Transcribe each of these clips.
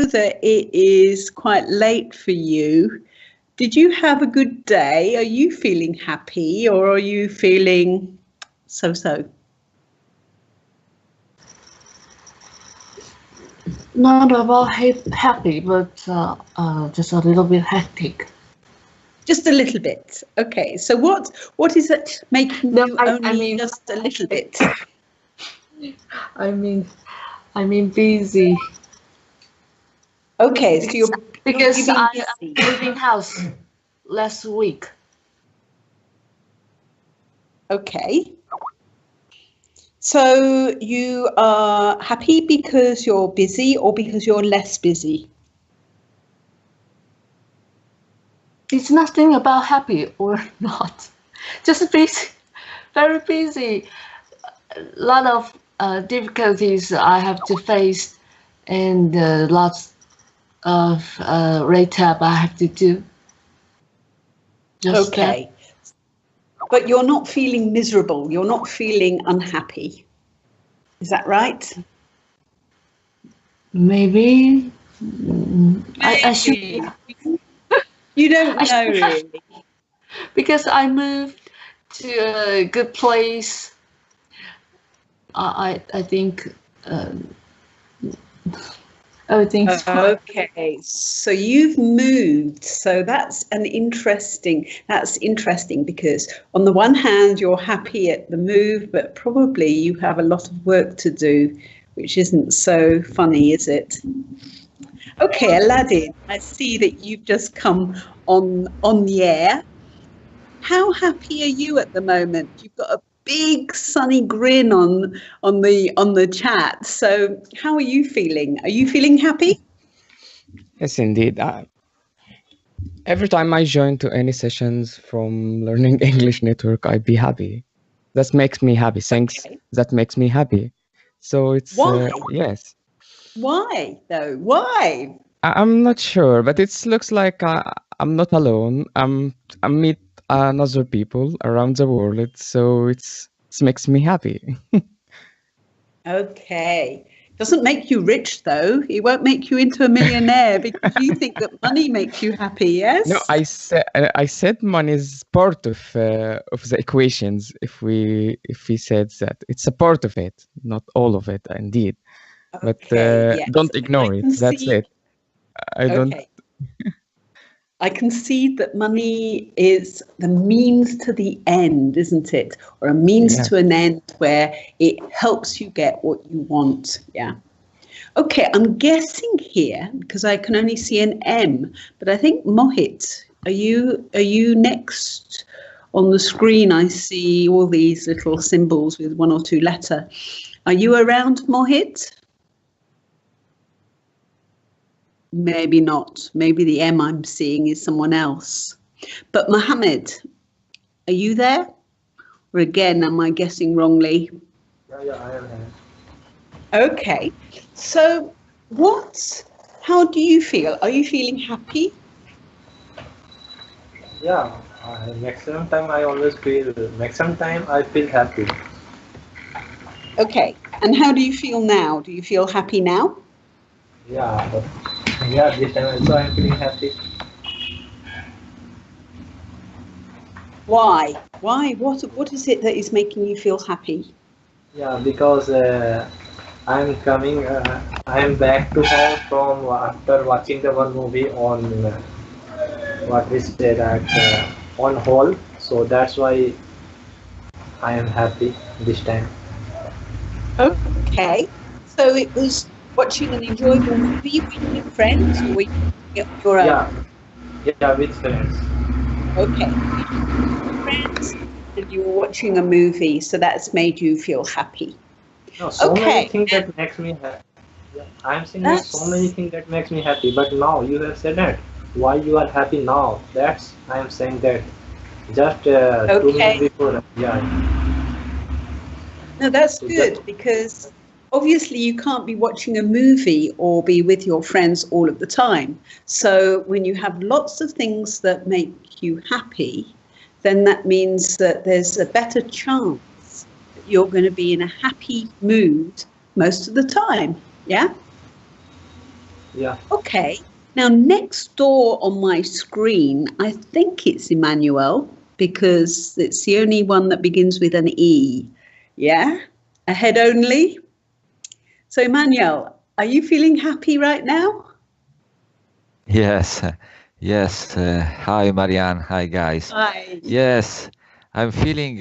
that it is quite late for you. Did you have a good day? Are you feeling happy or are you feeling so-so? Not about happy, but just a little bit hectic. Just a little bit. Okay. So what is it making you only just a little bit? I mean busy. Okay, so you're I moving house last week. Okay. So you are happy because you're busy or because you're less busy? It's nothing about happy or not. Just busy, very busy. A lot of difficulties I have to face, and lots of rate tab I have to do. Just okay. But you're not feeling miserable. You're not feeling unhappy. Is that right? Maybe. I should. You don't know really. Because I moved to a good place. I think everything's fine. Okay, so you've moved. So that's interesting because on the one hand you're happy at the move, but probably you have a lot of work to do, which isn't so funny, is it? Okay, Aladdin, I see that you've just come on the air. How happy are you at the moment? You've got a big sunny grin on the chat. So how are you feeling? Are you feeling happy? Yes, indeed. Every time I join to any sessions from Learning English Network, I'd be happy. That makes me happy. Thanks. Okay. That makes me happy. So it's yes. Why though? Why? I'm not sure, but it looks like I'm not alone. I meet other people around the world, so it makes me happy. Okay. Doesn't make you rich though. It won't make you into a millionaire because you think that money makes you happy. Yes. No, I said money is part of the equations. If we said that it's a part of it, not all of it, indeed. Okay, but yes. Don't ignore it. That's it. I concede that money is the means to the end, isn't it? Or a means to an end where it helps you get what you want. Yeah. Okay, I'm guessing here, because I can only see an M, but I think Mohit, are you next on the screen? I see all these little symbols with one or two letters. Are you around, Mohit? Maybe not. Maybe the M I'm seeing is someone else. But Mohammed, are you there? Or again, am I guessing wrongly? Yeah, I am here. Okay. So how do you feel? Are you feeling happy? Yeah, maximum time I feel happy. Okay. And how do you feel now? Do you feel happy now? Yeah, this time also I'm feeling happy. Why? What is it that is making you feel happy? Yeah, because I'm back to home from after watching the one movie on on hall. So that's why I am happy this time. Okay. So it was watching an enjoyable movie with your friends or with your own? Yeah, with friends. Okay. Friends, and you were watching a movie, so that's made you feel happy. No, so many things that makes me happy. I'm saying so many things that makes me happy, but now you have said that. Why you are happy now? That's I am saying that. Just 2 minutes before. Yeah. No, that's good because obviously you can't be watching a movie or be with your friends all of the time. So when you have lots of things that make you happy, then that means that there's a better chance that you're going to be in a happy mood most of the time. Yeah? Yeah. Okay. Now, next door on my screen, I think it's Emmanuel because it's the only one that begins with an E. Yeah? Ahead only. So, Emmanuel, are you feeling happy right now? Yes, yes. Hi, Marianne. Hi, guys. Hi. Yes, I'm feeling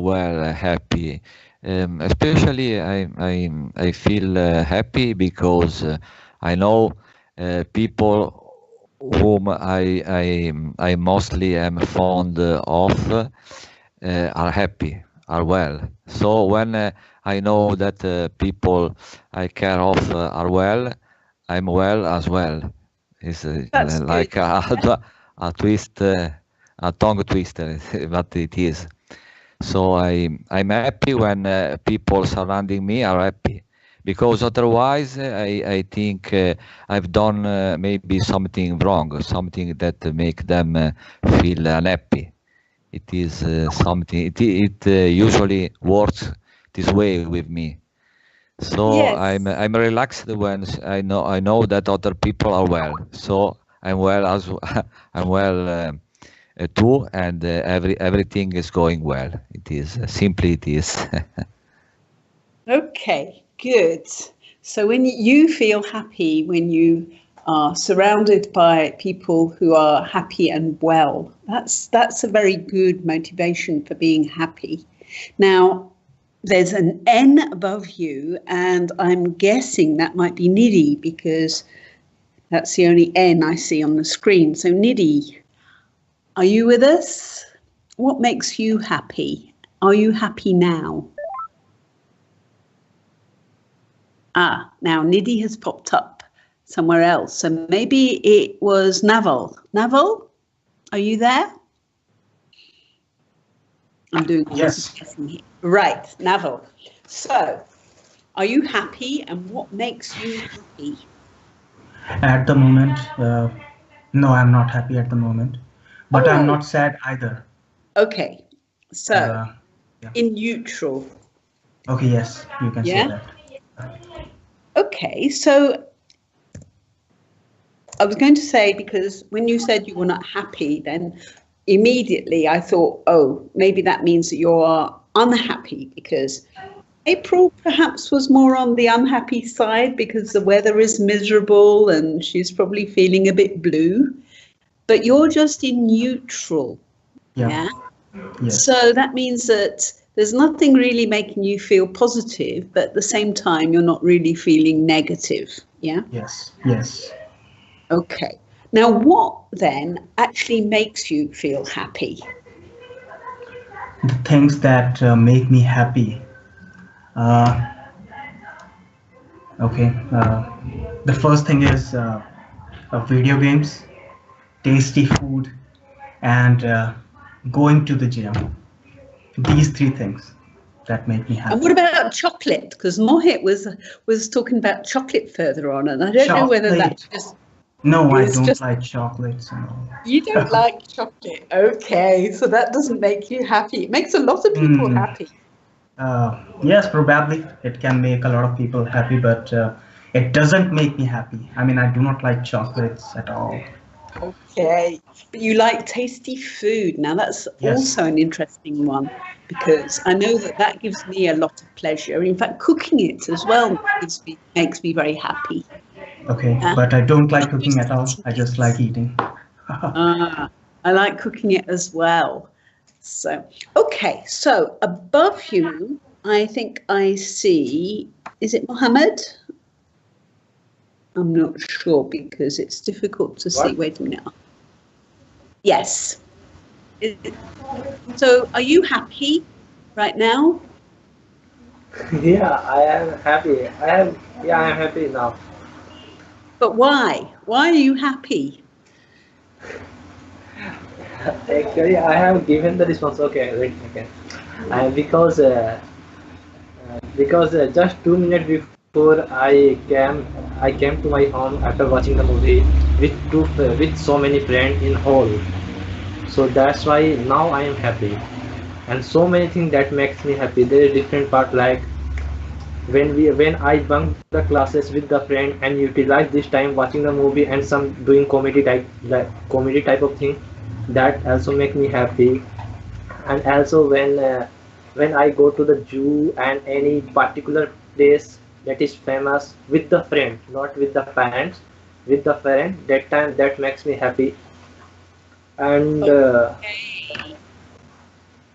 well, happy. Especially, I feel happy because I know people whom I mostly am fond of are happy, are well. So when I know that people I care of are well, I'm well as well. It's That's good. like a twist, a tongue twister, but it is. So I'm happy when people surrounding me are happy, because otherwise I think I've done maybe something wrong, something that make them feel unhappy. It is something. It usually works this way with me. So Yes. I'm relaxed when I know that other people are well. So I'm well as I'm well too, and everything is going well. It is simply it is. Okay, good. So when you feel happy when you are surrounded by people who are happy and well, that's a very good motivation for being happy. Now, there's an N above you, and I'm guessing that might be Nidhi because that's the only N I see on the screen. So Nidhi, are you with us? What makes you happy? Are you happy now? Now Nidhi has popped up somewhere else. So maybe it was Naval. Naval, are you there? I'm doing Yes. guessing here. Right, Naval. So, are you happy and what makes you happy? At the moment, no, I'm not happy at the moment, but I'm Oh, not sad either. okay. So, Yeah. in neutral. Okay, yes, you can say Yeah? that. Okay, so I was going to say, because when you said you were not happy, then immediately I thought, oh, maybe that means that you're unhappy because April perhaps was more on the unhappy side because the weather is miserable and she's probably feeling a bit blue. But you're just in neutral. Yeah. Yeah. Yes. So that means that there's nothing really making you feel positive, but at the same time, you're not really feeling negative. Yeah. Yes. Yes. Okay. Now, what then actually makes you feel happy? The things that make me happy. Uh, okay. The first thing is video games, tasty food, and going to the gym. These three things that make me And what happy. about chocolate? Because Mohit was talking about chocolate further on, and I don't know whether that Chocolate. just No, it I was don't just like chocolates and you don't all. like chocolate. Okay, so that doesn't make you happy. It makes a lot of people Hmm. happy. Yes, probably it can make a lot of people happy, but it doesn't make me happy. I mean, I do not like chocolates at all. Okay, but you like tasty food. Now that's Yes. also an interesting one because I know that that gives me a lot of pleasure. In fact, cooking it as well makes me very happy. Okay, Uh, but I don't like cooking at juicy all. I just like tastes. eating. I like cooking it as well. So, okay, so above you, I think I see, is it Mohammed? I'm not sure because it's difficult to see. What? Wait a minute. Yes. So, are you happy right now? Yeah, I am happy. I am happy now. But why? Why are you happy? Actually, I have given the response. Okay, wait a second. Because just 2 minutes before I came to my home after watching the movie with so many friends in hall. So that's why now I am happy, and so many things that makes me happy. There is different part like when I bunk the classes with the friend and utilize this time watching the movie and some doing comedy type of thing, that also make me happy. And also when I go to the zoo and any particular place that is famous with the friend, not with the parents, with the friend, that time that makes me happy. And Okay.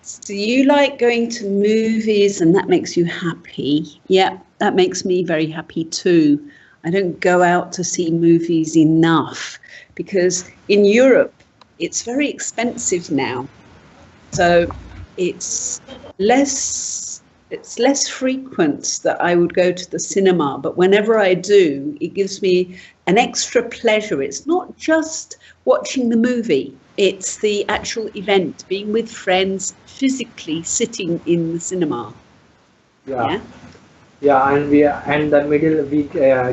So you like going to movies and that makes you happy. Yeah, that makes me very happy too. I don't go out to see movies enough because in Europe it's very expensive now. So it's less frequent that I would go to the cinema, but whenever I do, it gives me an extra pleasure. It's not just watching the movie, it's the actual event, being with friends, physically sitting in the cinema. yeah, yeah, and the middle we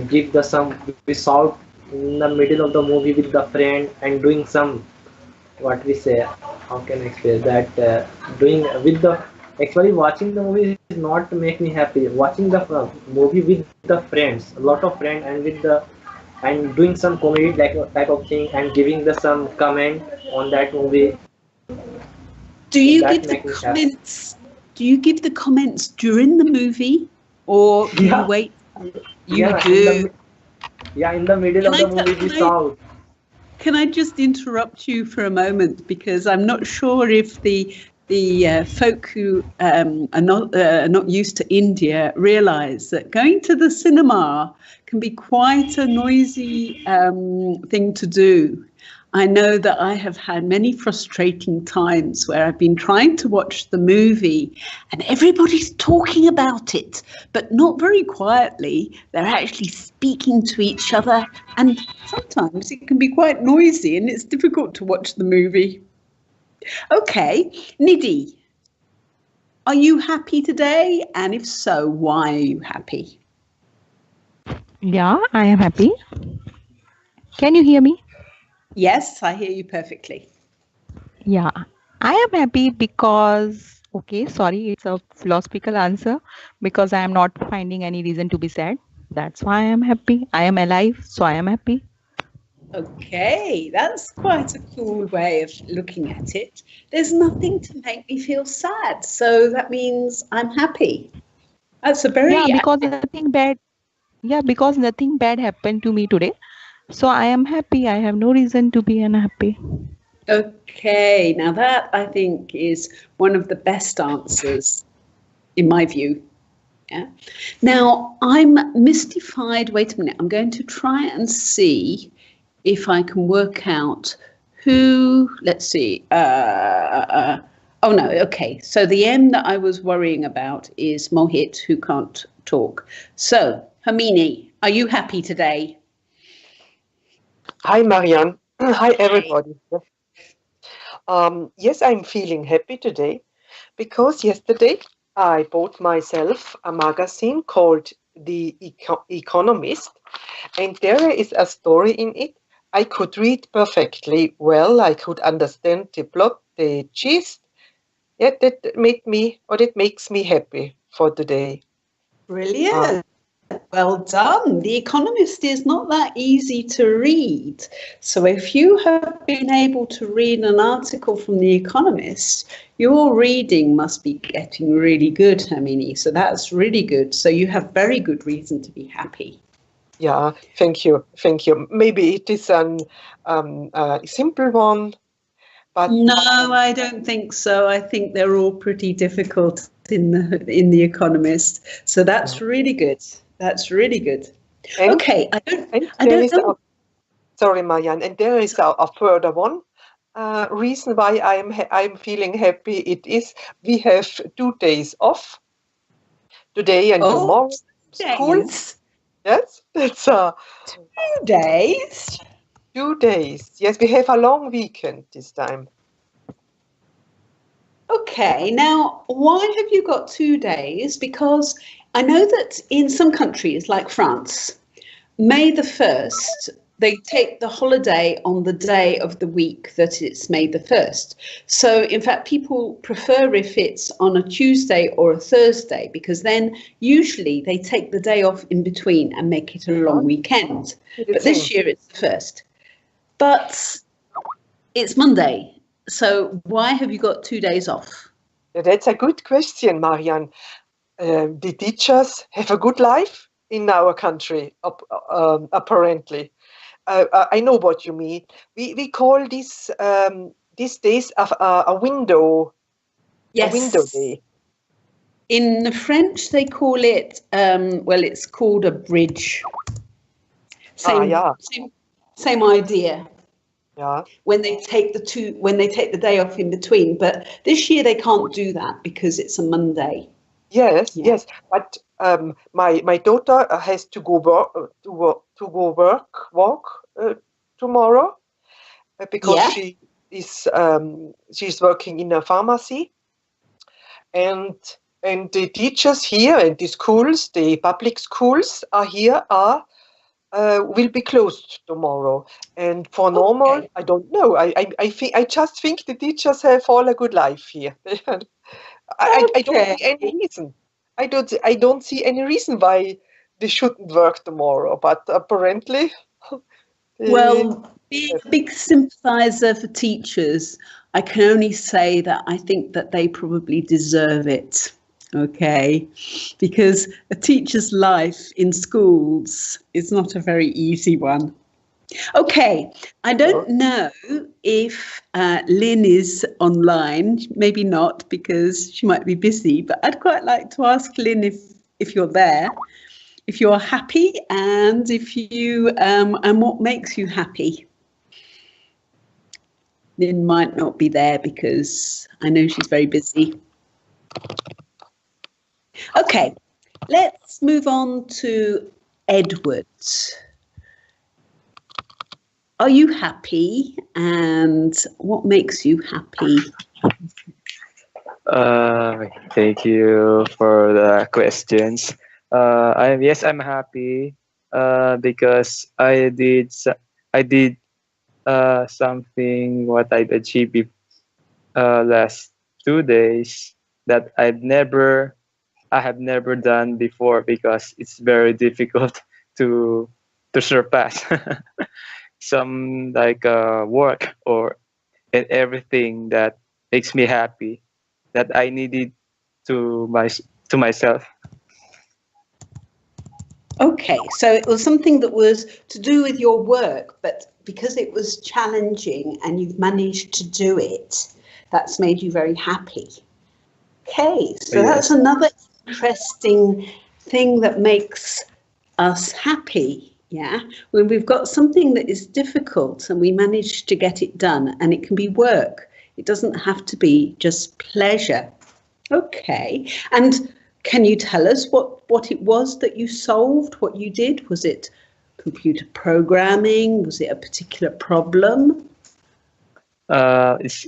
give the some we shout in the middle of the movie with the friend and doing some, what we say, how can I explain that, doing with the, actually watching the movie is not to make me happy. Watching the movie with the friends, a lot of friends, and with the and doing some comedy type of thing and giving the some comment on that movie, Do you that give the make me happy. comments? Do you give the comments during the movie, or do you Yeah, wait? You yeah, do. in the middle Can of I the movie we can I shout. can I just interrupt you for a moment because I'm not sure if the folk who are not used to India realise that going to the cinema can be quite a noisy thing to do. I know that I have had many frustrating times where I've been trying to watch the movie and everybody's talking about it, but not very quietly. They're actually speaking to each other, and sometimes it can be quite noisy and it's difficult to watch the movie. Okay, Nidhi, are you happy today? And if so, why are you happy? Yeah, I am happy. Can you hear me? Yes, I hear you perfectly. Yeah, I am happy because, okay, sorry, it's a philosophical answer because I am not finding any reason to be sad. That's why I am happy. I am alive, so I am happy. Okay, that's quite a cool way of looking at it. There's nothing to make me feel sad, so that means I'm happy. That's a very Yeah, because nothing bad happened to me today. So I am happy. I have no reason to be unhappy. okay. Now that I think is one of the best answers in my view. Yeah. Now I'm mystified. Wait a minute. I'm going to try and see if I can work out who. Let's see. Oh no. Okay. So the M that I was worrying about is Mohit, who can't talk. So Hermine, are you happy today? Hi, Marianne. Hi, everybody. Yes, I'm feeling happy today because yesterday I bought myself a magazine called The Economist, and there is a story in it. I could read perfectly well. I could understand the plot, the gist. Yeah, that makes me happy for today. Brilliant. Well done. The Economist is not that easy to read. So if you have been able to read an article from The Economist, your reading must be getting really good, Hermine. So that's really good. So you have very good reason to be happy. Yeah, thank you. Thank you. Maybe it is a simple one. But no, I don't think so. I think they're all pretty difficult in the Economist. So that's really good. That's really good. And, okay, I don't know. Sorry, Marianne. And there is a further one reason why I'm feeling happy. It is we have 2 days off, today and tomorrow. School. Yes, it's 2 days. 2 days. Yes, we have a long weekend this time. Okay, now why have you got 2 days? Because I know that in some countries like France, May the 1st, they take the holiday on the day of the week that it's made the 1st. So in fact, people prefer if it's on a Tuesday or a Thursday, because then usually they take the day off in between and make it a long weekend. But this year it's the 1st. But it's Monday. So why have you got 2 days off? That's a good question, Marianne. The teachers have a good life in our country, apparently. I know what you mean. We call this these days a window. Yes. A window day. In French, they call it well, it's called a bridge. Same idea. Yeah. When they take the day off in between, but this year they can't do that because it's a Monday. Yes, yes. But my daughter has to go work tomorrow because she's working in a pharmacy, and the teachers here and the schools, the public schools will be closed tomorrow. And for normal, I don't know. I just think the teachers have all a good life here. I don't see any reason. I don't see any reason why they shouldn't work tomorrow. But apparently, well, being a big sympathizer for teachers, I can only say that I think that they probably deserve it. Okay, because a teacher's life in schools is not a very easy one. Okay, I don't know if Lynn is online. Maybe not, because she might be busy, but I'd quite like to ask Lynn if you're there, if you're happy, and if you and what makes you happy. Lynn might not be there because I know she's very busy. Okay, let's move on to Edward. Are you happy, and what makes you happy? Thank you for the questions. I'm happy because I did something what I've achieved last 2 days that I have never done before, because it's very difficult to surpass some work or everything that makes me happy that I needed to myself. Okay, so it was something that was to do with your work, but because it was challenging and you've managed to do it, that's made you very happy. Okay, so that's another interesting thing that makes us happy. Yeah, when we've got something that is difficult and we manage to get it done, and it can be work. It doesn't have to be just pleasure. Okay, and can you tell us what it was that you solved, what you did? Was it computer programming? Was it a particular problem? It's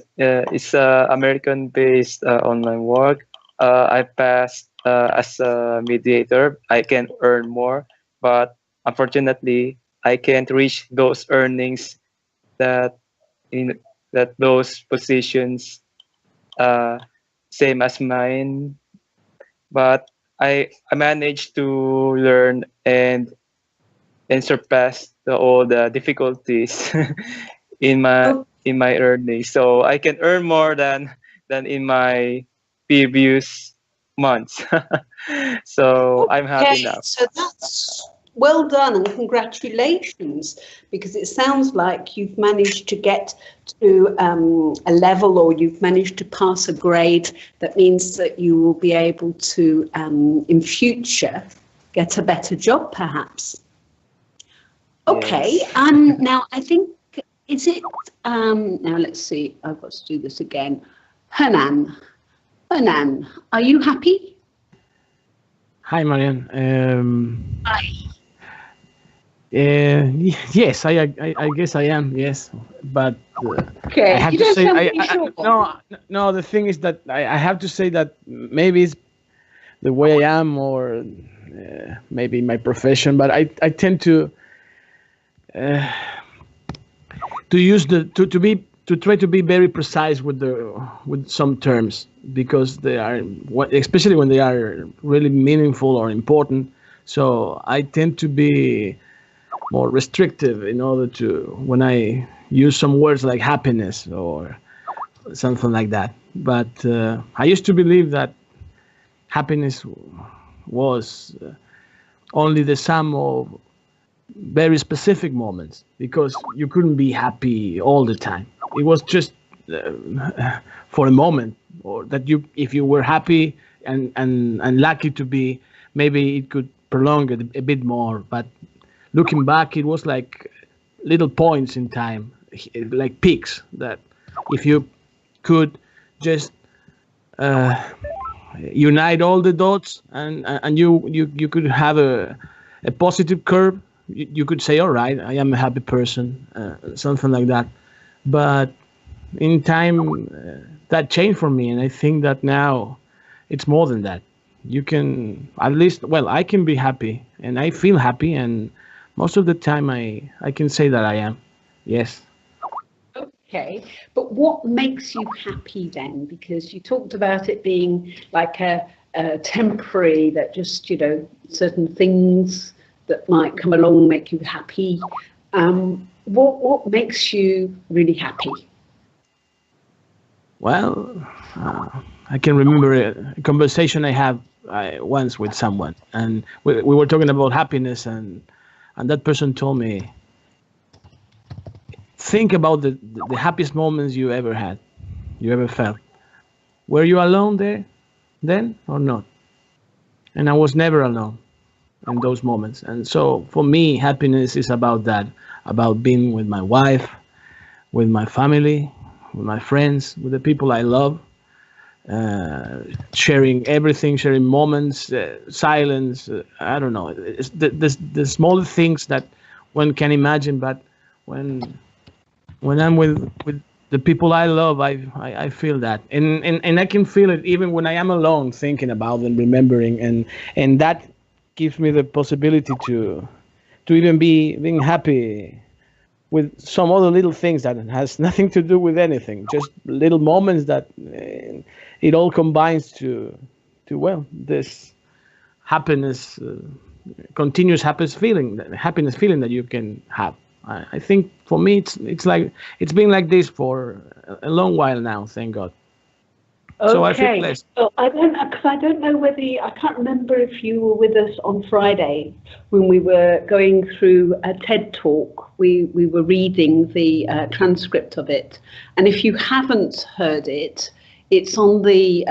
American-based online work. I passed as a mediator. I can earn more, but unfortunately, I can't reach those earnings that those positions same as mine. But I managed to learn and surpass all the difficulties in my earnings, so I can earn more than in my previous months. So I'm happy now. So that's well done and congratulations, because it sounds like you've managed to get to a level, or you've managed to pass a grade that means that you will be able to in future get a better job perhaps. Okay, Yes. now I think, is it now let's see, I've got to do this again. Hernan, are you happy? Hi, Marianne. Hi. Yes, I guess I am. Yes, but Okay, I have you to don't say, sound really sure. no. The thing is that I have to say that maybe it's the way I am, or maybe my profession. But I tend to to use to try to be very precise with some terms, because they are, especially when they are really meaningful or important. So I tend to be more restrictive in order to, when I use some words like happiness or something like that. But I used to believe that happiness was only the sum of very specific moments, because you couldn't be happy all the time. It was just for a moment, or that you, if you were happy and lucky to be, maybe it could prolong it a bit more. But looking back, it was like little points in time, like peaks, that if you could just unite all the dots, and you could have a positive curve, you could say, all right, I am a happy person, something like that. But in time, that changed for me, and I think that now it's more than that. You can, at least, well, I can be happy, and I feel happy, and most of the time I can say that I am. Yes. Okay, but what makes you happy then? Because you talked about it being like a temporary, that just, you know, certain things that might come along make you happy. What makes you really happy? Well, I can remember a conversation I had once with someone, and we were talking about happiness, and that person told me, think about the happiest moments you ever had, you ever felt. Were you alone there then or not? And I was never alone in those moments. And so for me, happiness is about that, about being with my wife, with my family, with my friends, with the people I love, sharing everything, sharing moments, silence, I don't know, it's the small things that one can imagine. But when I'm with the people I love, I feel that, and I can feel it even when I am alone, thinking about them, remembering, and that gives me the possibility to even being happy with some other little things that has nothing to do with anything, just little moments that it all combines to this happiness, continuous happiness feeling that you can have. I think for me it's like it's been like this for a long while now, thank God. Okay. So I feel blessed. Well, I don't know whether I can't remember if you were with us on Friday when we were going through a TED talk. We were reading the transcript of it, and if you haven't heard it, it's on the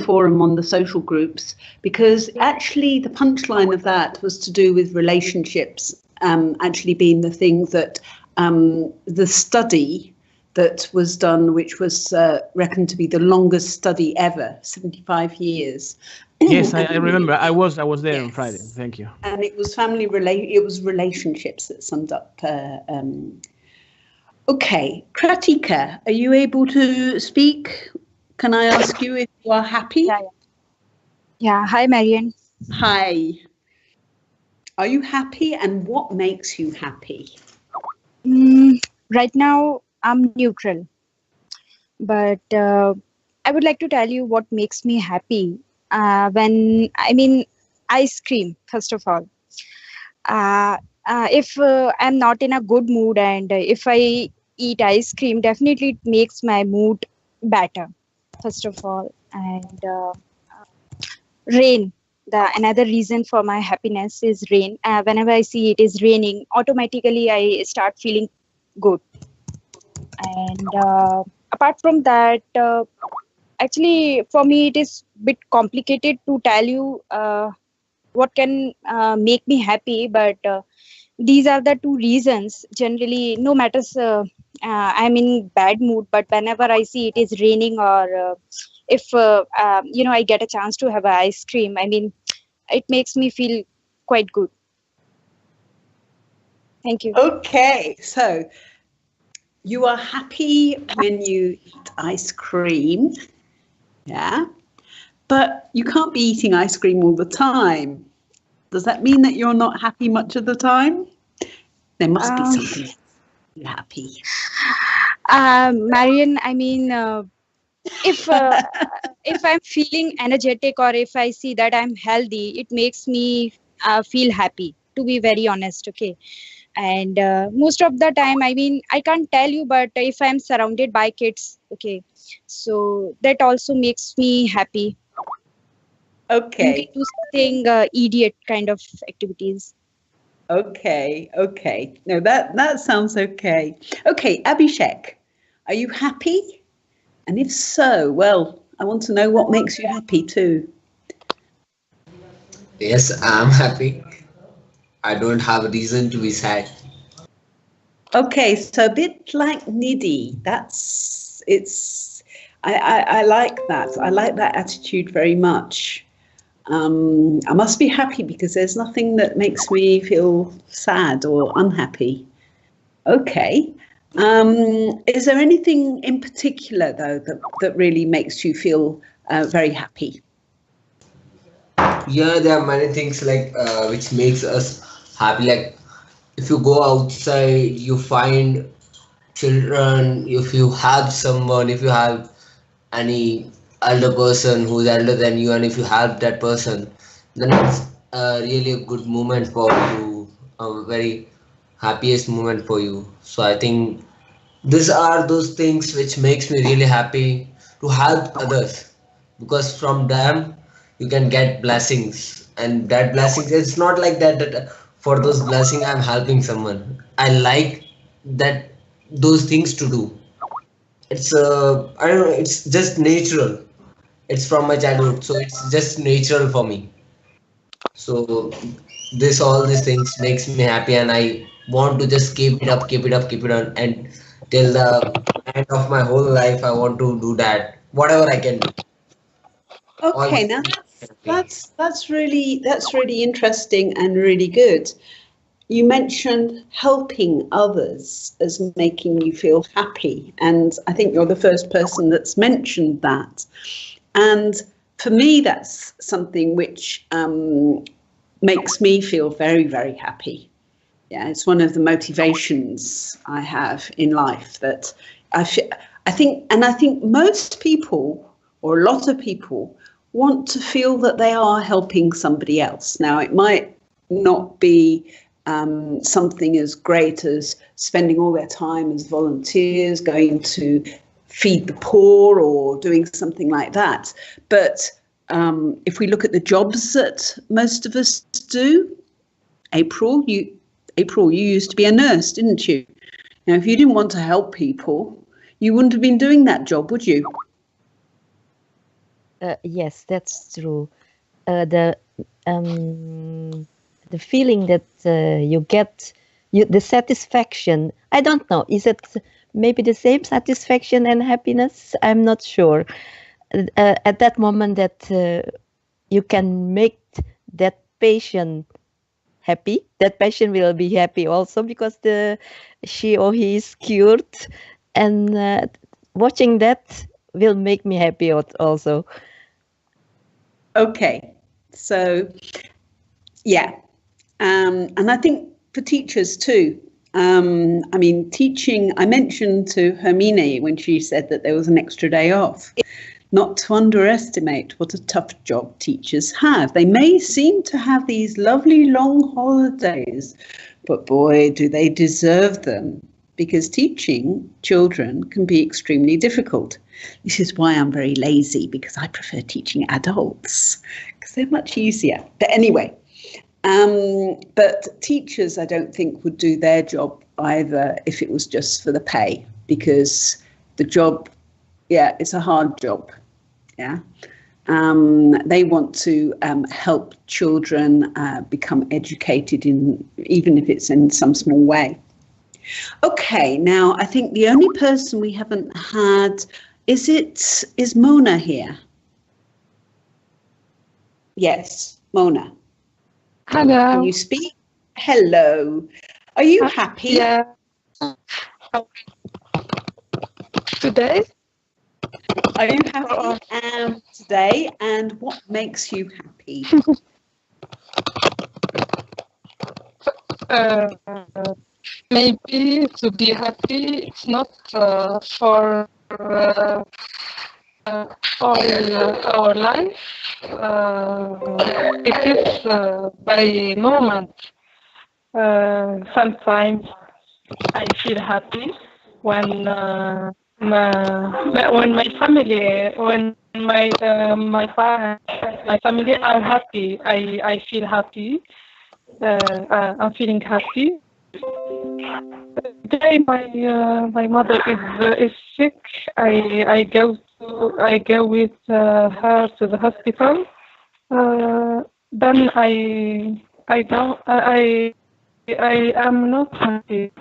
forum, on the social groups, because actually the punchline of that was to do with relationships, actually being the thing that the study that was done, which was reckoned to be the longest study ever, 75 years. Yes, I remember. I was there, yes, on Friday. Thank you. And it was it was relationships that summed up. Okay, Kratika, are you able to speak? Can I ask you if you are happy? Yeah. Hi, Marianne. Hi. Are you happy, and what makes you happy? Right now, I'm neutral. But I would like to tell you what makes me happy. Ice cream, first of all. If I'm not in a good mood, and if I eat ice cream, definitely it makes my mood better, first of all. And rain. Another reason for my happiness is rain. Whenever I see it is raining, automatically I start feeling good. And apart from that, actually for me it is a bit complicated to tell you what can make me happy, but these are the two reasons. Generally, no matters I'm in bad mood, but whenever I see it is raining, or if I get a chance to have ice cream, it makes me feel quite good. Thank you. Okay, so you are happy when you eat ice cream, yeah, but you can't be eating ice cream all the time. Does that mean that you're not happy much of the time? There must be something you're happy. Marianne, I mean, if I'm feeling energetic or if I see that I'm healthy, it makes me feel happy. To be very honest, okay. And most of the time, I mean, I can't tell you, but if I'm surrounded by kids, okay, so that also makes me happy. Okay. We do something idiot kind of activities. Okay. No, that sounds okay. Okay, Abhishek, are you happy? And if so, well, I want to know what makes you happy too. Yes, I'm happy. I don't have a reason to be sad. Okay, so a bit like Nidhi, I like that. I like that attitude very much. I must be happy because there's nothing that makes me feel sad or unhappy. Okay. Is there anything in particular though that really makes you feel very happy? Yeah, there are many things like which makes us happy. Like if you go outside, you find children. If you have someone, if you have any elder person who's elder than you, and if you help that person, then it's really a good moment for you, a very happiest moment for you. So I think these are those things which makes me really happy to help others, because from them you can get blessings, and that blessings, it's not like that for those blessing I'm helping someone. I like that those things to do. It's I don't know, it's just natural. It's from my childhood, so it's just natural for me. So this all these things makes me happy, and I want to just keep it up, keep it up, keep it on, and till the end of my whole life, I want to do that. Whatever I can do. Okay, now that's really interesting and really good. You mentioned helping others as making you feel happy, and I think you're the first person that's mentioned that. And for me, that's something which makes me feel very, very happy. Yeah, it's one of the motivations I have in life that I think most people, or a lot of people, want to feel that they are helping somebody else. Now, it might not be something as great as spending all their time as volunteers, going to feed the poor or doing something like that. But if we look at the jobs that most of us do, April, you used to be a nurse, didn't you? Now, if you didn't want to help people, you wouldn't have been doing that job, would you? Yes, that's true. The feeling that you get, the satisfaction. I don't know. Is it maybe the same satisfaction and happiness? I'm not sure. At that moment that you can make that patient happy, that patient will be happy also because she or he is cured, and watching that will make me happy also. Okay, so yeah, and I think for teachers too. I mean, teaching, I mentioned to Hermine when she said that there was an extra day off, not to underestimate what a tough job teachers have. They may seem to have these lovely long holidays, but boy, do they deserve them, because teaching children can be extremely difficult. This is why I'm very lazy, because I prefer teaching adults, because they're much easier. But anyway, but teachers, I don't think, would do their job either if it was just for the pay, because the job, yeah, it's a hard job. Yeah. They want to help children become educated, even if it's in some small way. Okay, now I think the only person we haven't had, is Mona here? Yes, Mona. Hello. Can you speak? Hello. Are you happy? Yeah. Today? Are you happy today? And what makes you happy? maybe to be happy, it's not for our life. It is by moment. Sometimes I feel happy when my family, when my parents, my family are happy. I feel happy. I'm feeling happy. Today my mother is sick. I go with her to the hospital. Then I don't I am not happy.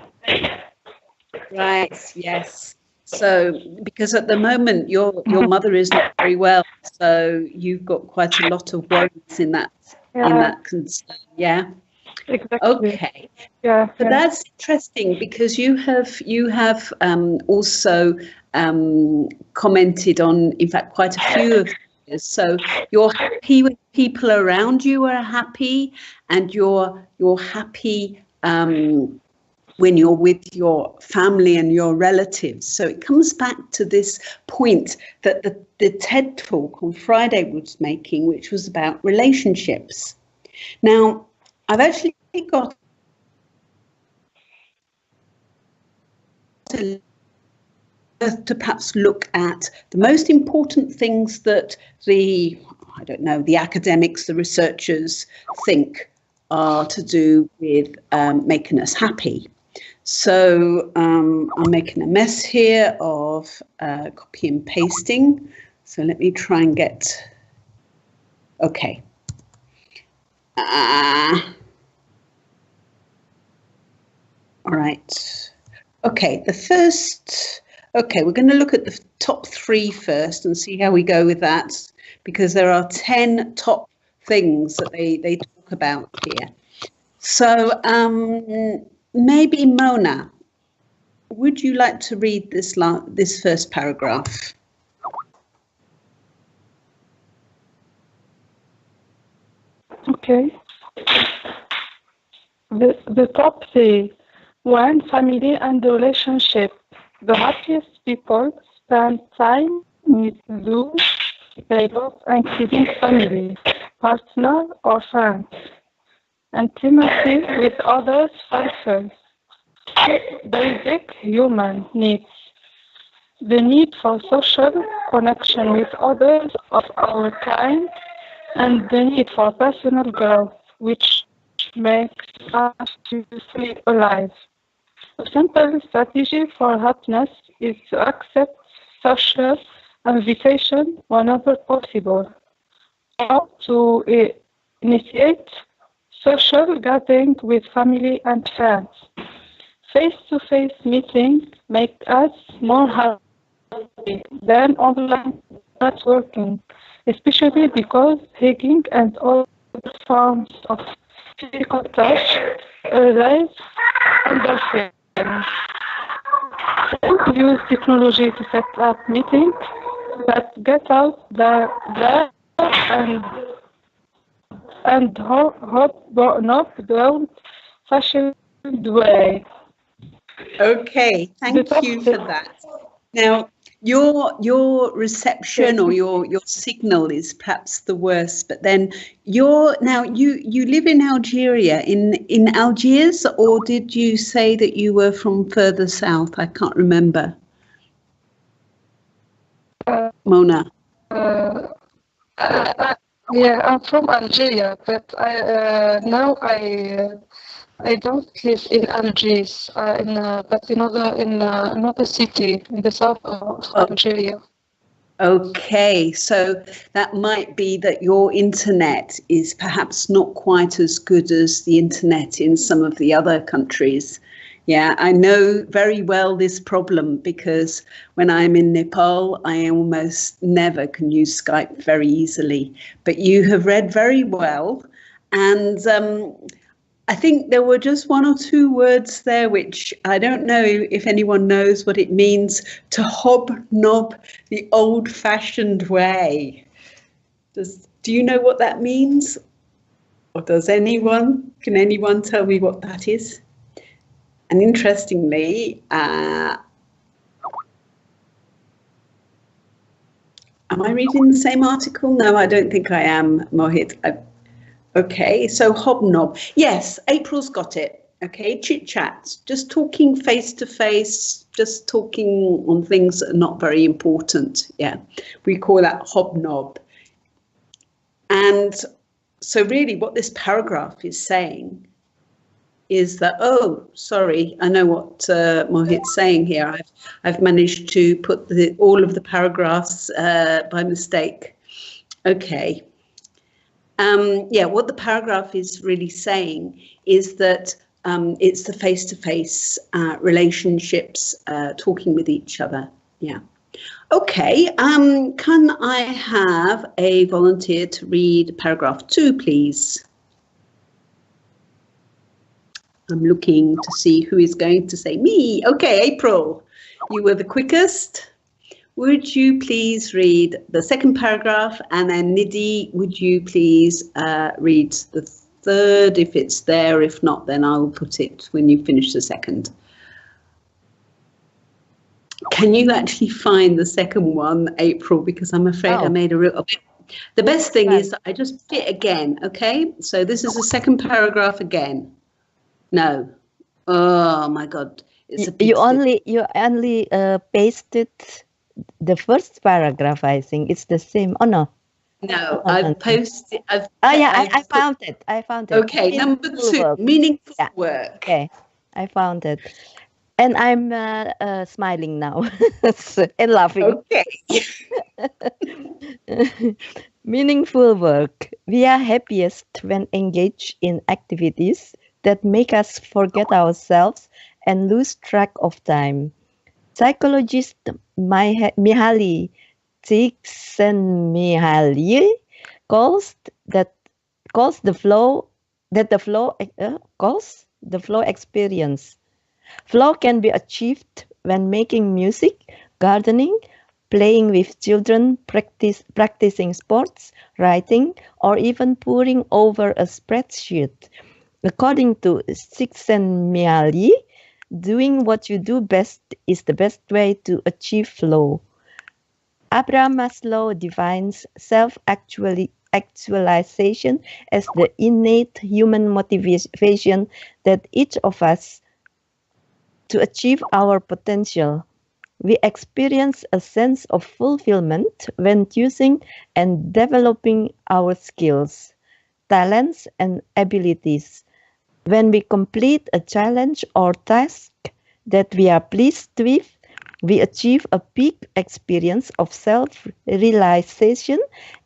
Right, yes. So, because at the moment your mother is not very well, so you've got quite a lot of worries in that concern. Yeah. Exactly. Okay. Yeah. But that's interesting because you have also commented on, in fact, quite a few of these. So you're happy when people around you are happy, and you're happy when you're with your family and your relatives. So it comes back to this point that the TED talk on Friday was making, which was about relationships. Now, I've actually got to perhaps look at the most important things that the academics, the researchers think are to do with making us happy. So I'm making a mess here of copy and pasting. So let me try and get, okay. All right. Okay, we're going to look at the top 3 first and see how we go with that, because there are 10 top things that they talk about here. So maybe Mona, would you like to read this first paragraph? Okay. The top 3: 1. Family and relationship. The happiest people spend time with those they love, including family, partner, or friends. Intimacy with others fulfills basic human needs. The need for social connection with others of our kind, and the need for personal growth, which makes us feel alive. A simple strategy for happiness is to accept social invitation whenever possible, or to initiate social gathering with family and friends. Face-to-face meetings make us more happy than online networking, especially because hugging and other forms of physical touch arise endorphins. Use technology to set up meetings, but get out there and Hobnob don't fashioned way. Okay, thank you for that. Now, your reception or your signal is perhaps the worst, but then you live in Algeria, in Algiers, or did you say that you were from further south? I can't remember. Mona. Yeah, I'm from Algeria, but I don't live in Algiers, but in another city in the south of Algeria. Okay, so that might be that your internet is perhaps not quite as good as the internet in some of the other countries. Yeah, I know very well this problem because when I'm in Nepal, I almost never can use Skype very easily. But you have read very well, and I think there were just 1 or 2 words there which I don't know if anyone knows what it means, to hobnob the old-fashioned way. Do you know what that means? Or does anyone? Can anyone tell me what that is? And interestingly, am I reading the same article? No, I don't think I am, Mohit. Okay, so Hobnob. Yes, April's got it. Okay, chit chats, just talking face to face, just talking on things that are not very important. Yeah, we call that Hobnob. And so really what this paragraph is saying is that, oh, sorry, I know what Mohit's saying here. I've managed to put all of the paragraphs by mistake. Okay. Yeah, what the paragraph is really saying is that it's the face-to-face relationships, talking with each other. Yeah. Okay. Can I have a volunteer to read paragraph 2, please? I'm looking to see who is going to say me. Okay, April, you were the quickest. Would you please read the second paragraph, and then Nidhi, would you please read the third if it's there? If not, then I will put it when you finish the second. Can you actually find the second one, April? Because I'm afraid I made a real... The best thing is that I just fit again, okay? So this is the second paragraph again. No. Oh my God. It's a you only pasted the first paragraph. I think it's the same. Oh no. No, I've posted. I found it. I found it. Okay, number 2, meaningful work. Okay, I found it, and I'm smiling now and laughing. Okay. Meaningful work. We are happiest when engaged in activities that make us forget ourselves and lose track of time. Psychologist Mihaly Csikszentmihalyi calls the flow experience. Flow can be achieved when making music, gardening, playing with children, practicing sports, writing, or even poring over a spreadsheet. According to Csikszentmihalyi, doing what you do best is the best way to achieve flow. Abraham Maslow defines self-actualization as the innate human motivation that each of us to achieve our potential. We experience a sense of fulfillment when using and developing our skills, talents, and abilities. When we complete a challenge or task that we are pleased with, we achieve a peak experience of self-realization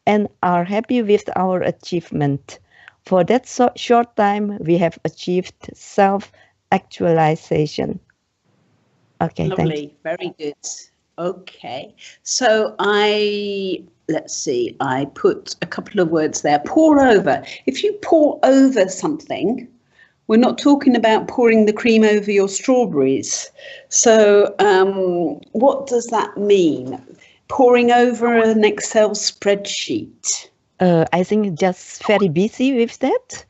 and are happy with our achievement. For that short time, we have achieved self-actualization. Okay, lovely. thank you. Very good. Okay, so let's see, I put a couple of words there. Pour over. If you pour over something, we're not talking about pouring the cream over your strawberries. So what does that mean? Pouring over an Excel spreadsheet. I think just very busy with that.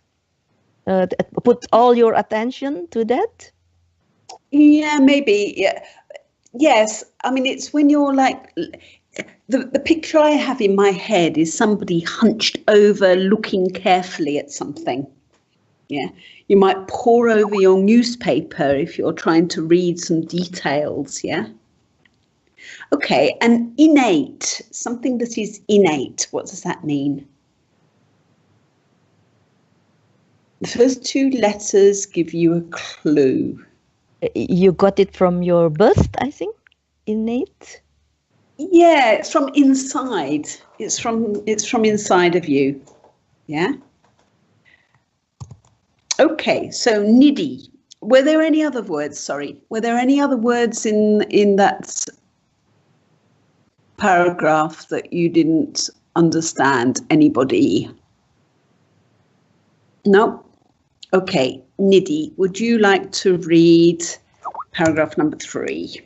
Put all your attention to that. Yeah, maybe. Yeah. Yes. I mean, it's when you're like, the picture I have in my head is somebody hunched over looking carefully at something. Yeah. You might pore over your newspaper if you're trying to read some details. Yeah. Okay. And innate, something that is innate. What does that mean? The first 2 letters give you a clue. You got it from your birth, I think. Innate. Yeah, it's from inside. It's from inside of you. Yeah. Okay, so Nidhi. Were there any other words? Sorry, were there any other words in that paragraph that you didn't understand? Anybody? No. Okay, Nidhi, would you like to read paragraph number 3?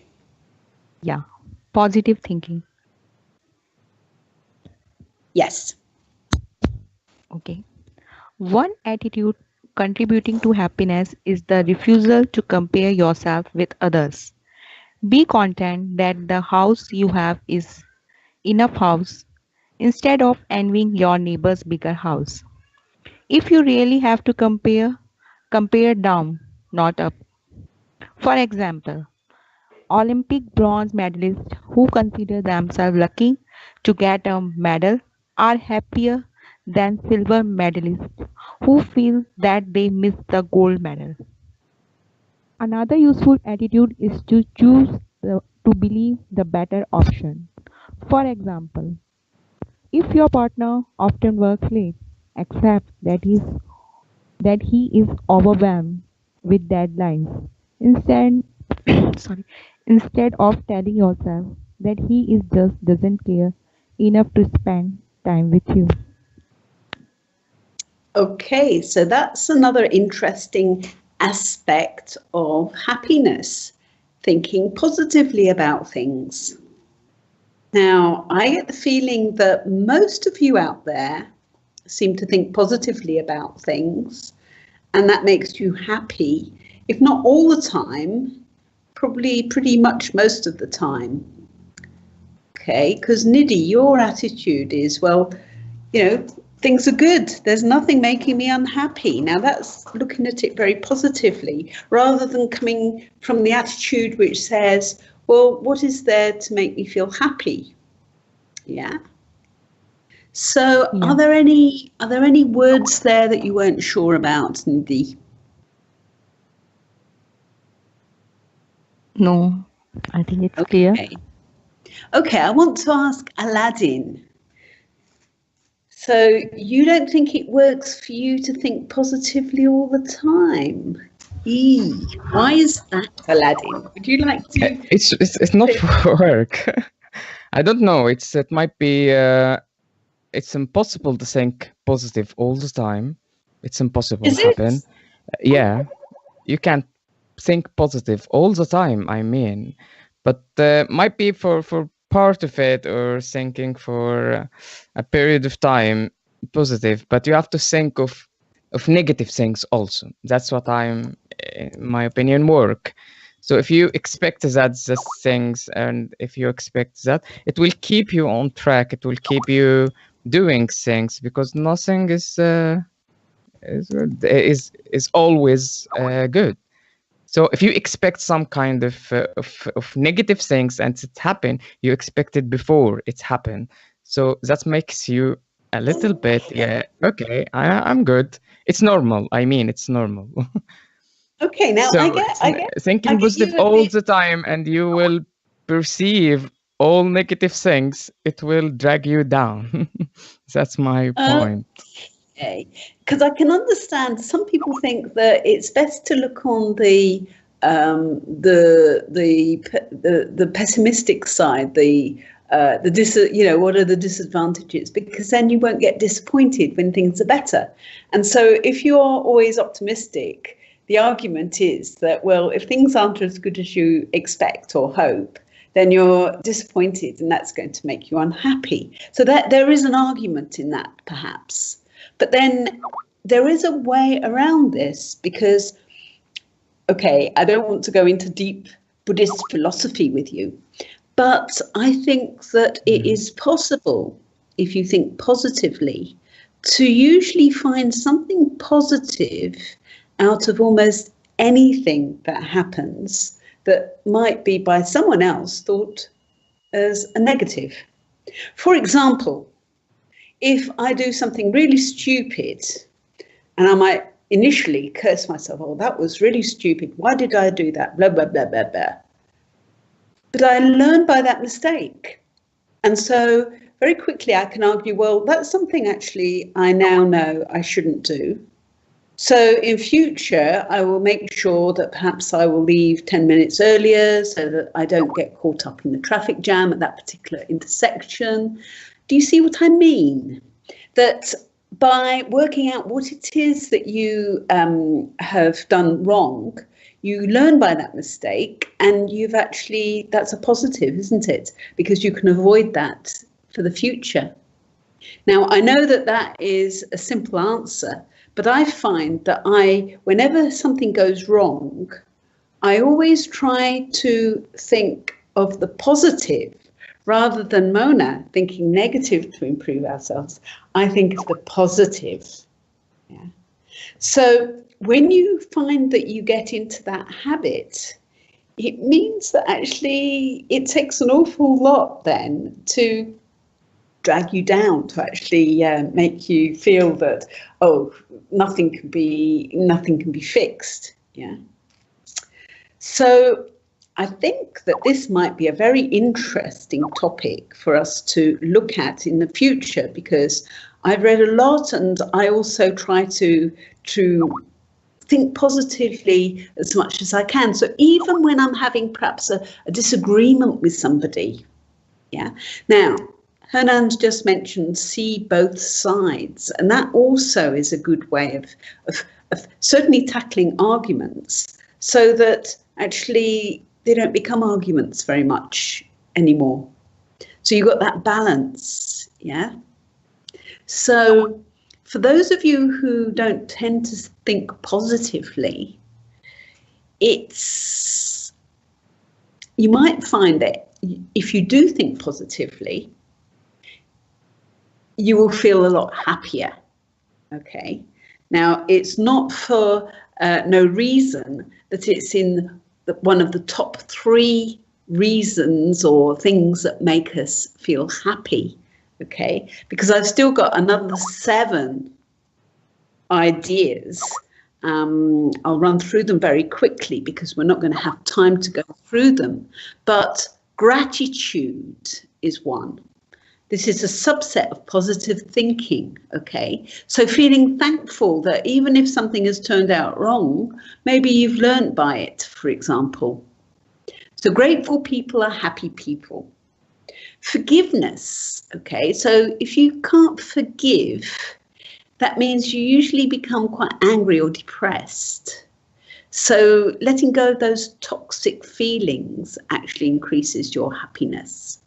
Yeah, positive thinking. Yes. Okay. One attitude contributing to happiness is the refusal to compare yourself with others. Be content that the house you have is enough house instead of envying your neighbor's bigger house. If you really have to compare, compare down, not up. For example, Olympic bronze medalists who consider themselves lucky to get a medal are happier than silver medalists who feel that they missed the gold medal. Another useful attitude is to choose to believe the better option. For example, if your partner often works late, accept that he is overwhelmed with deadlines. Instead, sorry, instead of telling yourself that he is just doesn't care enough to spend time with you. Okay, so that's another interesting aspect of happiness, thinking positively about things. Now, I get the feeling that most of you out there seem to think positively about things, and that makes you happy, if not all the time, probably pretty much most of the time. Okay, because Nidhi, your attitude is, well, you know, things are good. There's nothing making me unhappy. Now that's looking at it very positively, rather than coming from the attitude which says, well, what is there to make me feel happy? Yeah. So Yeah. are there any words there that you weren't sure about, Nidhi? No, I think it's clear. Okay, I want to ask Aladdin. So you don't think it works for you to think positively all the time? Why is that, Aladdin? Would you like to? It's not for work. I don't know. It might be. It's impossible to think positive all the time. It's impossible Is to happen. it? Yeah, you can't think positive all the time. I mean, but might be for part of it, or thinking for a period of time positive. But you have to think of negative things also. That's what I'm, in my opinion, work. So if you expect that the things, and if you expect that, it will keep you on track. It will keep you doing things, because nothing is always good. So if you expect some kind of negative things and it happen, you expect it before it's happened. So that makes you a little bit, yeah, okay, I'm good. It's normal. I mean, it's normal. Okay, now So I get thinking positive you all the time, and you will perceive all negative things, it will drag you down. That's my point. Okay, because I can understand some people think that it's best to look on the pessimistic side, what are the disadvantages, because then you won't get disappointed when things are better. And so if you're always optimistic, the argument is that, well, if things aren't as good as you expect or hope, then you're disappointed, and that's going to make you unhappy. So that there is an argument in that, perhaps. But then there is a way around this, because, okay, I don't want to go into deep Buddhist philosophy with you, but I think that it is possible, if you think positively, to usually find something positive out of almost anything that happens that might be by someone else thought as a negative. For example, if I do something really stupid, and I might initially curse myself, oh, that was really stupid, why did I do that, blah, blah, blah, blah, blah. But I learned by that mistake. And so very quickly I can argue, well, that's something actually I now know I shouldn't do. So in future, I will make sure that perhaps I will leave 10 minutes earlier so that I don't get caught up in the traffic jam at that particular intersection. Do you see what I mean? That by working out what it is that you have done wrong, you learn by that mistake, and that's a positive, isn't it? Because you can avoid that for the future. Now, I know that is a simple answer, But I find that whenever something goes wrong, I always try to think of the positive rather than Mona thinking negative to improve ourselves. I think of the positive. Yeah. So when you find that you get into that habit, it means that actually it takes an awful lot then to drag you down, to actually make you feel that, oh, nothing can be fixed. Yeah. So I think that this might be a very interesting topic for us to look at in the future, because I've read a lot and I also try to think positively as much as I can. So even when I'm having perhaps a disagreement with somebody, yeah. Now, Hernan's just mentioned see both sides, and that also is a good way of certainly tackling arguments so that actually they don't become arguments very much anymore. So you've got that balance, yeah? So for those of you who don't tend to think positively, you might find that if you do think positively, you will feel a lot happier, okay? Now, it's not for no reason that it's in one of the top 3 reasons or things that make us feel happy, okay? Because I've still got another 7 ideas. I'll run through them very quickly because we're not going to have time to go through them. But gratitude is one. This is a subset of positive thinking, okay? So feeling thankful that even if something has turned out wrong, maybe you've learned by it, for example. So grateful people are happy people. Forgiveness, okay? So if you can't forgive, that means you usually become quite angry or depressed. So letting go of those toxic feelings actually increases your happiness.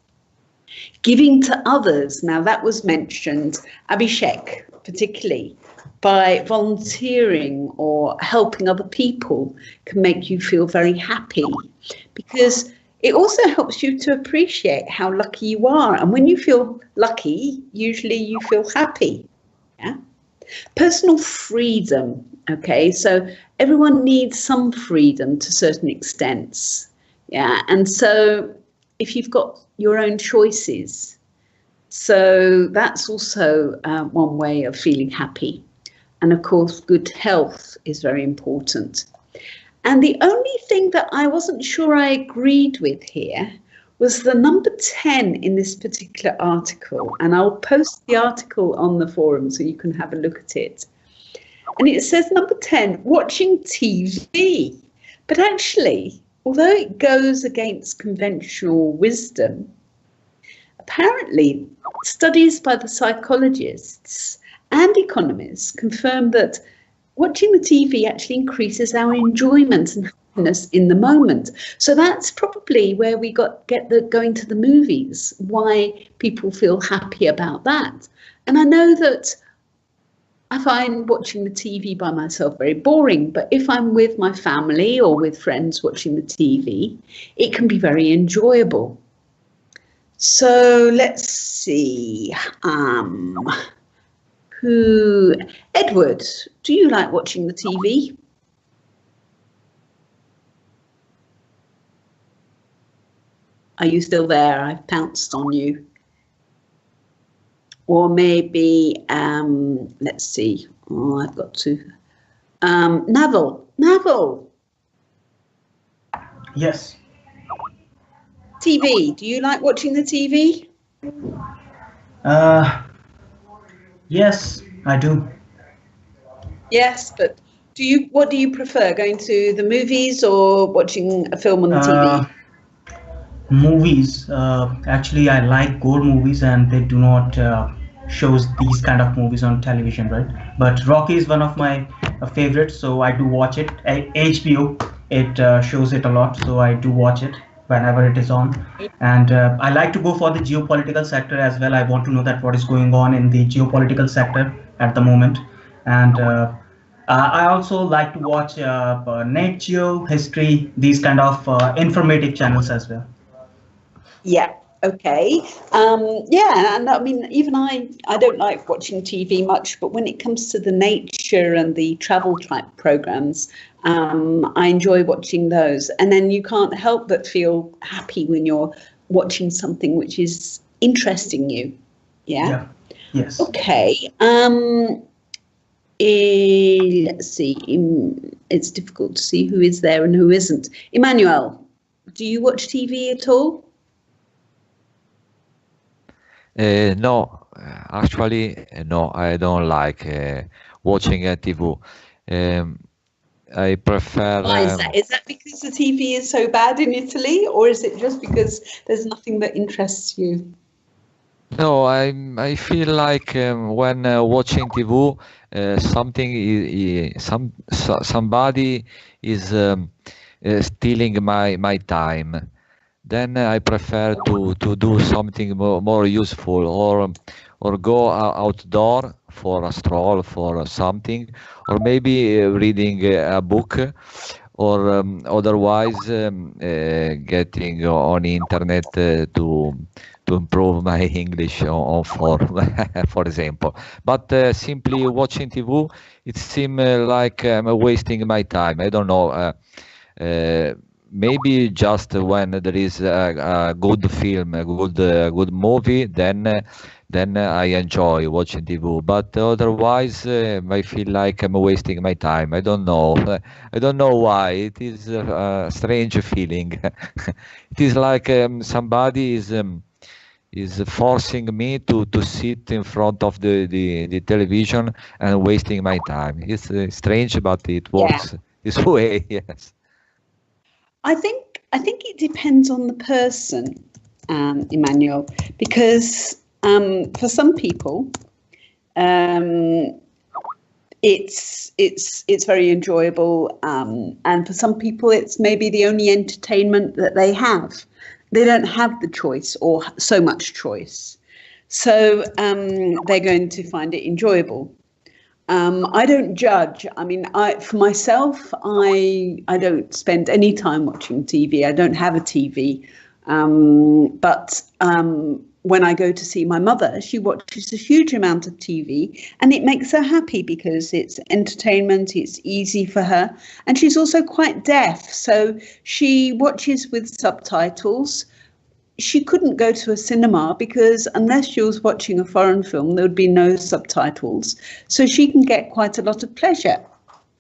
Giving to others, now that was mentioned, Abhishek, particularly, by volunteering or helping other people can make you feel very happy, because it also helps you to appreciate how lucky you are. And when you feel lucky, usually you feel happy. Yeah. Personal freedom, okay, so everyone needs some freedom to certain extents. Yeah, and so if you've got your own choices, so that's also one way of feeling happy. And of course, good health is very important. And the only thing that I wasn't sure I agreed with here was the number 10 in this particular article. And I'll post the article on the forum so you can have a look at it. And it says number 10, watching TV. But actually, although it goes against conventional wisdom, apparently studies by the psychologists and economists confirm that watching the TV actually increases our enjoyment and happiness in the moment. So that's probably where we get the going to the movies, why people feel happy about that. And I know that I find watching the TV by myself very boring, but if I'm with my family or with friends watching the TV, it can be very enjoyable. So let's see. Edward, do you like watching the TV? Are you still there? I've pounced on you. Or maybe, let's see. Oh, I've got to. Naval. Yes. TV. Do you like watching the TV? Yes, I do. Yes, but what do you prefer, going to the movies or watching a film on the TV? Movies. Actually, I like gore movies, and they do not shows these kind of movies on television, right? But Rocky is one of my favorites, so I do watch it. HBO, it shows it a lot, so I do watch it whenever it is on. And I like to go for the geopolitical sector as well. I want to know that what is going on in the geopolitical sector at the moment. And I also like to watch nature, history, these kind of informative channels as well. Yeah. Okay. Yeah, and I mean, even I don't like watching TV much, but when it comes to the nature and the travel type programs, I enjoy watching those. And then you can't help but feel happy when you're watching something which is interesting you. Yeah. Yes. Okay. Let's see. It's difficult to see who is there and who isn't. Emmanuel, do you watch TV at all? No, actually, no, I don't like watching TV. I prefer. Why is that? Is that because the TV is so bad in Italy, or is it just because there's nothing that interests you? No, I feel like when watching TV, somebody is stealing my time. Then I prefer to do something more useful, or go outdoor for a stroll, for something, or maybe reading a book, or otherwise getting on internet to improve my English for example. But simply watching TV, it seems like I'm wasting my time. I don't know. Maybe just when there is a good film, a good movie, then I enjoy watching TV. But otherwise, I feel like I'm wasting my time. I don't know. I don't know why. It is a strange feeling. It is like somebody is forcing me to sit in front of the television and wasting my time. It's strange, but it works this way. Yes. I think it depends on the person, Emmanuel, because for some people, it's very enjoyable, and for some people, it's maybe the only entertainment that they have. They don't have the choice or so much choice, so they're going to find it enjoyable. I don't judge. I mean, for myself, I don't spend any time watching TV. I don't have a TV. But when I go to see my mother, she watches a huge amount of TV, and it makes her happy because it's entertainment, it's easy for her. And she's also quite deaf, so she watches with subtitles. She couldn't go to a cinema because unless she was watching a foreign film, there would be no subtitles. So she can get quite a lot of pleasure.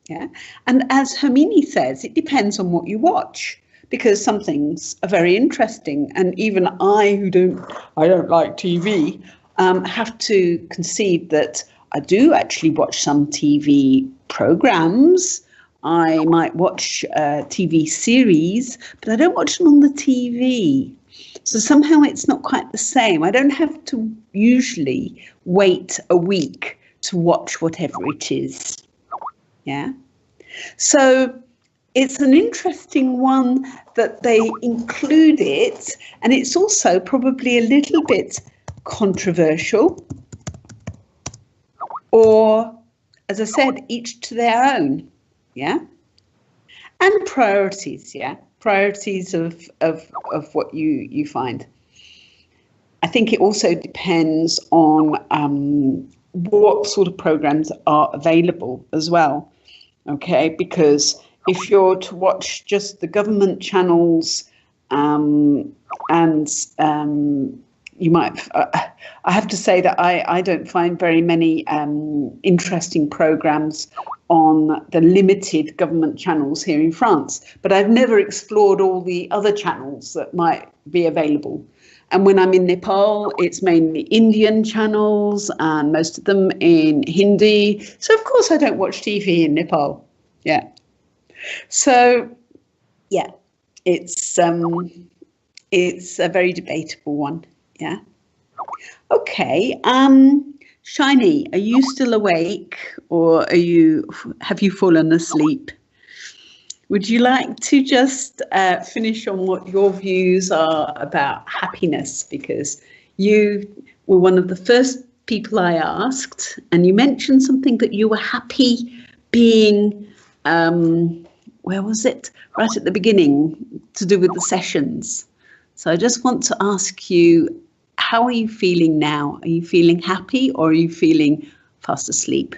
Yeah. And as Hermine says, it depends on what you watch, because some things are very interesting. And even I, who don't like TV, have to concede that I do actually watch some TV programs. I might watch a TV series, but I don't watch them on the TV. So somehow it's not quite the same. I don't have to usually wait a week to watch whatever it is. Yeah. So it's an interesting one that they include it, and it's also probably a little bit controversial, or, as I said, each to their own. Yeah. And priorities. Yeah. Priorities of what you find. I think it also depends on what sort of programs are available as well. Okay, because if you're to watch just the government channels, and you might, I have to say that I don't find very many interesting programs on the limited government channels here in France, but I've never explored all the other channels that might be available. And when I'm in Nepal, it's mainly Indian channels, and most of them in Hindi. So of course I don't watch TV in Nepal. Yeah. So yeah, it's a very debatable one. Yeah. Okay. Shiny, are you still awake, or have you fallen asleep? Would you like to just finish on what your views are about happiness? Because you were one of the first people I asked, and you mentioned something that you were happy being, where was it? Right at the beginning, to do with the sessions. So I just want to ask you, how are you feeling now? Are you feeling happy or are you feeling fast asleep?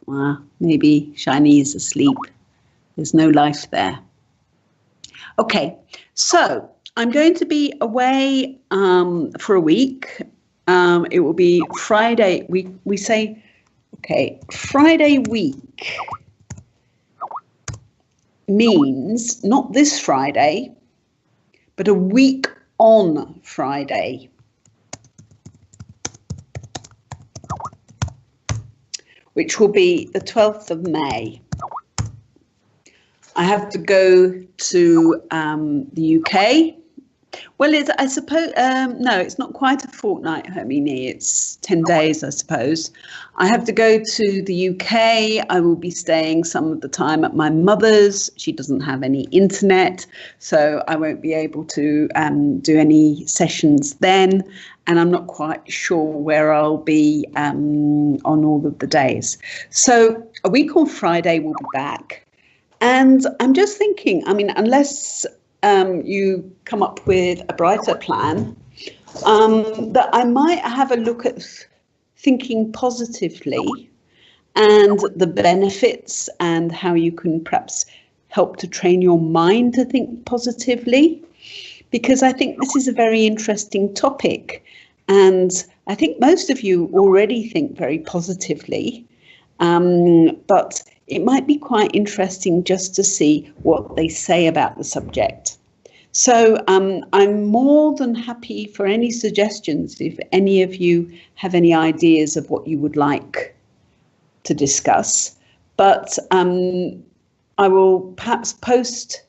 Well, maybe Shiny is asleep. There's no life there. Okay, so I'm going to be away for a week. It will be Friday. We say, okay, Friday week means not this Friday, but a week on Friday. Which will be the 12th of May. I have to go to the UK. Well, I suppose, no, it's not quite a fortnight, Hermine. It's 10 days, I suppose. I have to go to the UK. I will be staying some of the time at my mother's. She doesn't have any internet, so I won't be able to do any sessions then. And I'm not quite sure where I'll be on all of the days. So a week on Friday we'll be back. And I'm just thinking, I mean, unless you come up with a brighter plan, that I might have a look at thinking positively and the benefits and how you can perhaps help to train your mind to think positively. Because I think this is a very interesting topic. And I think most of you already think very positively, but it might be quite interesting just to see what they say about the subject. So I'm more than happy for any suggestions if any of you have any ideas of what you would like to discuss. But I will perhaps post,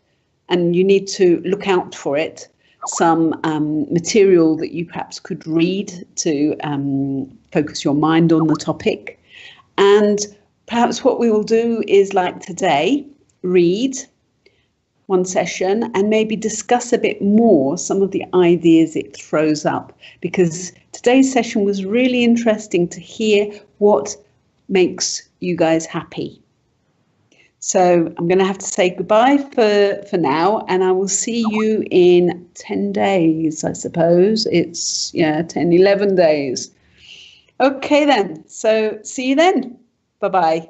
and you need to look out for it, some material that you perhaps could read to focus your mind on the topic. And perhaps what we will do is, like today, read one session and maybe discuss a bit more some of the ideas it throws up, because today's session was really interesting to hear what makes you guys happy. So I'm going to have to say goodbye for now, and I will see you in 10 days, I suppose. It's, 10, 11 days. Okay then, so see you then. Bye-bye.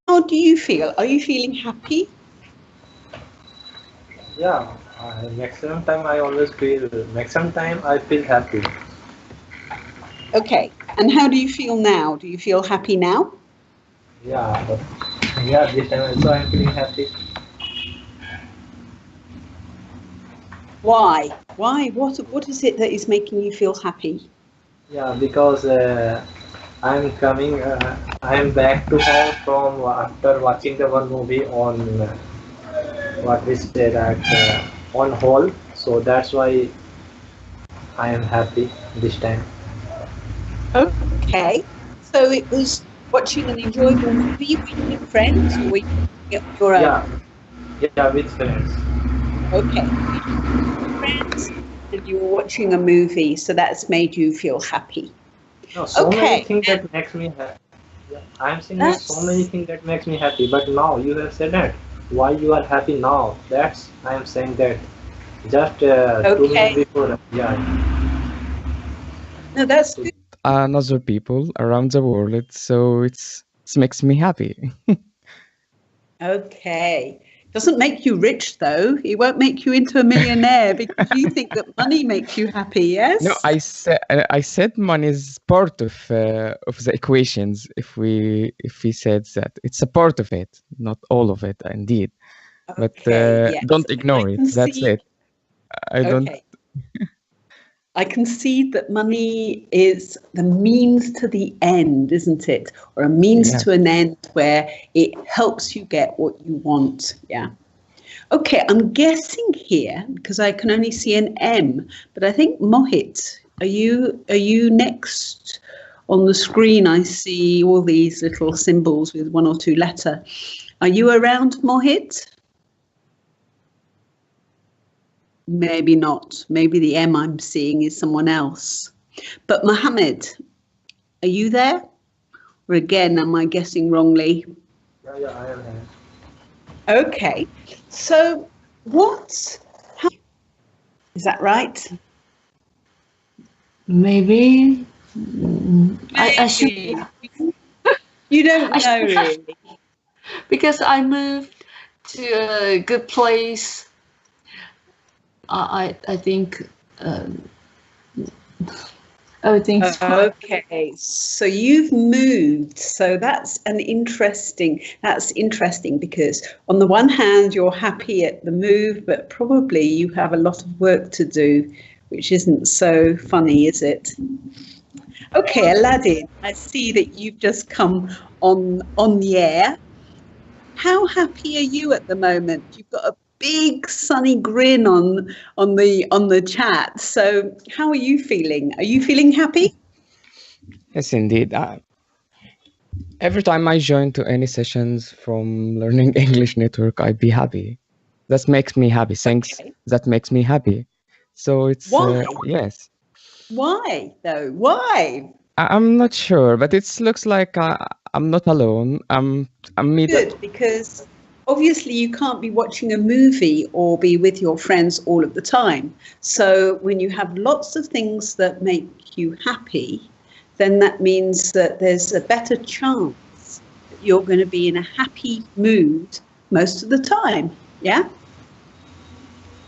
How do you feel? Are you feeling happy? Yeah, maximum time I feel happy. Okay, and how do you feel now? Do you feel happy now? Yeah, this time also I'm feeling happy. Why? Why? What is it that is making you feel happy? Yeah, because I'm coming. I'm back to home from after watching the one movie on what we say that on hall. So that's why I am happy this time. Okay, so it was watching an enjoyable movie with friends, or your own? Yeah, with friends. Okay, friends, and you were watching a movie, so that's made you feel happy. No, so many Okay. things that makes me happy. Yeah, I'm saying there's so many things that makes me happy, but now you have said that. Why you are happy now? That's I am saying that. Just 2 minutes before. Yeah. No, that's good. Another people around the world, so it makes me happy. Okay. Doesn't make you rich though. It won't make you into a millionaire because you think that money makes you happy, yes? No, I said money is part of the equations. If we said that it's a part of it, not all of it, indeed. But yes. don't ignore it. That's it. I don't. Okay. I concede that money is the means to the end, isn't it? Or a means Yeah. to an end where it helps you get what you want. Yeah. Okay, I'm guessing here because I can only see an M, but I think Mohit, are you next on the screen? I see all these little symbols with 1 or 2 letters. Are you around, Mohit? Maybe not. Maybe the M I'm seeing is someone else. But Mohammed, are you there? Or again, am I guessing wrongly? Yeah, I am here. Okay. So is that right? Maybe. I should. You don't know really. Because I moved to a good place. I think everything's fine. Okay, so you've moved. So that's interesting because on the one hand, you're happy at the move, but probably you have a lot of work to do, which isn't so funny, is it? Okay, Aladdin, I see that you've just come on the air. How happy are you at the moment? You've got a big sunny grin on the chat. So how are you feeling? Are you feeling happy? Yes, indeed. Every time I join to any sessions from Learning English Network, I'd be happy. That makes me happy. Thanks. Okay. That makes me happy. So it's yes. Why though? Why? I'm not sure, but it looks like I'm not alone. I'm good because obviously you can't be watching a movie or be with your friends all of the time. So when you have lots of things that make you happy, then that means that there's a better chance that you're going to be in a happy mood most of the time. Yeah?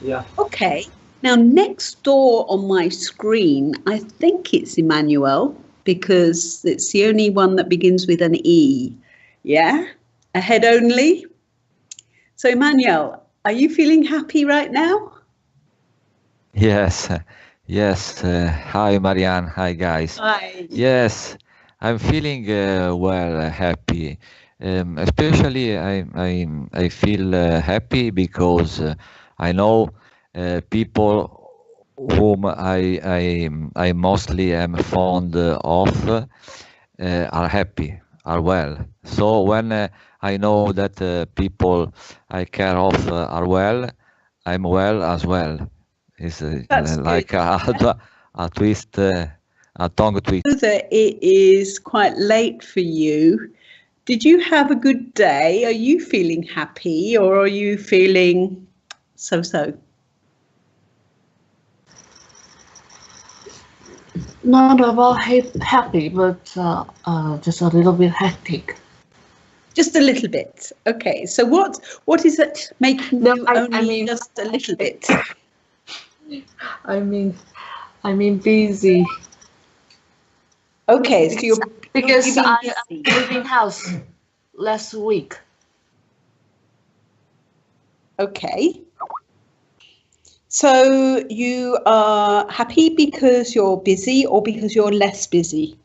Yeah. Okay. Now, next door on my screen, I think it's Emmanuel because it's the only one that begins with an E. Yeah? A head only. So, Emmanuel, are you feeling happy right now? Yes. Yes. Hi, Marianne. Hi, guys. Hi. Yes, I'm feeling happy. Especially, I feel happy because I know people whom I mostly am fond of are happy, are well. So when I know that people I care of are well, I'm well as well. It's like a twist, a tongue twist. I know that it is quite late for you. Did you have a good day? Are you feeling happy or are you feeling so-so? Not about happy, but just a little bit hectic. Just a little bit. Okay. So what is it making you only just a little bit? I mean busy. Okay, so you're because I moved in house last week. Okay. So you are happy because you're busy or because you're less busy?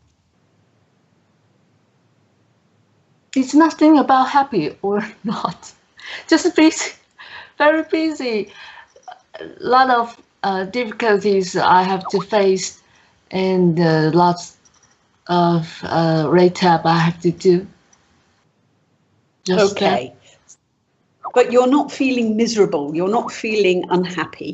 It's nothing about happy or not. Just busy, very busy. A lot of difficulties I have to face and lots of rate tab I have to do. Okay. But you're not feeling miserable. You're not feeling unhappy.